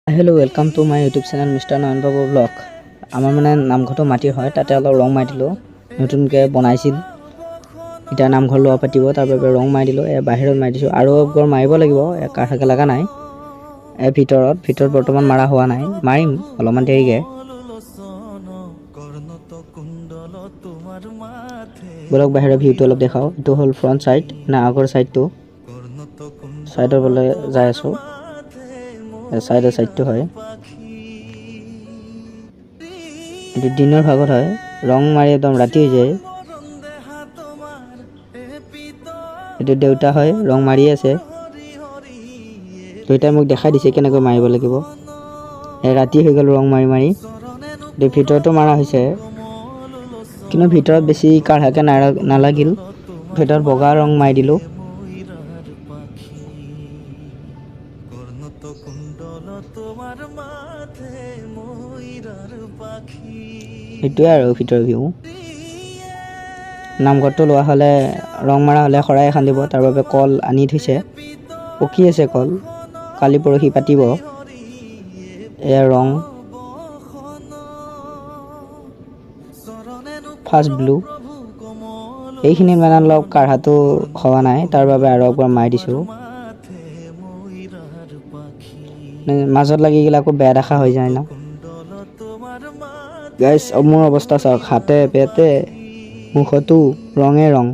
Hello' welcome to my YouTube channel mister Nayan Babu vlog. আমাৰ মানে নামঘৰটো মাটিৰ হয়, তাতে অলপ ৰং মাৰি দিলোঁ। নতুনকৈ বনাইছিল, এতিয়া নামঘৰ লোৱা পাতিব, তাৰ বাবে ৰং মাৰি দিলোঁ। বাহিৰত মাৰি দিছোঁ, আৰু ঘৰ মাৰিব লাগিব, কাষে লগা নাই। ভিতৰত বৰ্তমান মাৰা হোৱা নাই, মাৰিম অলপমান দেৰিকৈ। বলক বাহিৰৰ ভিউটো অলপ দেখাওঁ। এইটো হ'ল ফ্ৰণ্ট ছাইড, না আগৰ ছাইডটো। ছাইডৰ ফালে যাই আছোঁ, ছাইডটো হয়। এইটো দিনৰ ভাগত হয়, ৰং মাৰি একদম ৰাতি হৈ যায়। এইটো দেউতা হয়, ৰং মাৰি আছে। দেউতাই মোক দেখাই দিছে কেনেকৈ মাৰিব লাগিব। ৰাতি হৈ গ'ল ৰং মাৰি। ভিতৰতো মাৰা হৈছে, কিন্তু ভিতৰত বেছি কাঢ়াকৈ নালাগিল। ভিতৰত বগা ৰং মাৰি দিলোঁ। সেইটোৱে আৰু ভিতৰৰ ভিউ। নামঘৰটো লোৱা হ'লে, ৰং মাৰা হ'লে শৰাই এখন দিব, তাৰ বাবে কল আনি থৈছে। পকি আছে কল, কালি পৰহি পাতিব। এয়া ৰং ফাৰ্ষ্ট ব্লু। এইখিনিত মানে অলপ কাঢ়াটো হোৱা নাই, তাৰ বাবে আৰু একবাৰ মাৰি দিছোঁ। মাজত লাগি গ'লে আকৌ বেয়া দেখা হৈ যায় ন। গাইছ, মোৰ অৱস্থা চাওক, হাতে পেটে মুখতো ৰঙে ৰং।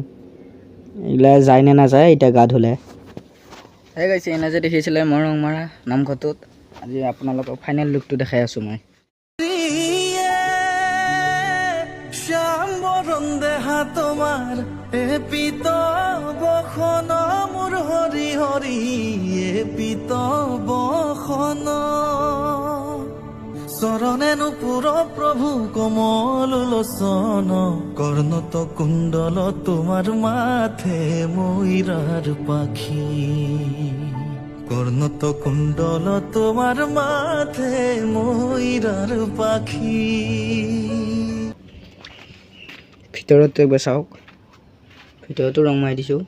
এইগিলা যায় নে নাযায় এতিয়া গা ধুলে। সেই গাইছে, এনে যে দেখিছিলে মই ৰং মাৰা নামঘৰটোত, আজি আপোনালোকক ফাইনেল লুকটো দেখাই আছোঁ মই। তোমাৰ এপিত বখন মোৰ হৰি হৰি এপিত বখন চৰণেনো পুৰ প্ৰভু কমল লোচন কৰ্ণত কুণ্ডল তোমাৰ মাথে ময়ূৰাৰ পাখি কৰ্ণত কুণ্ডল তোমাৰ মাথে ময়ূৰাৰ পাখি। ভিতৰতো একবাৰ চাওক, ভিতৰতো ৰং মাৰি দিছোঁ,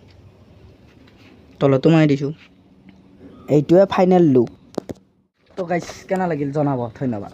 তলতো মাৰি দিছোঁ। এইটোৱে ফাইনেল লুক। তো গাইছ, কেনে লাগিল জনাব, ধন্যবাদ।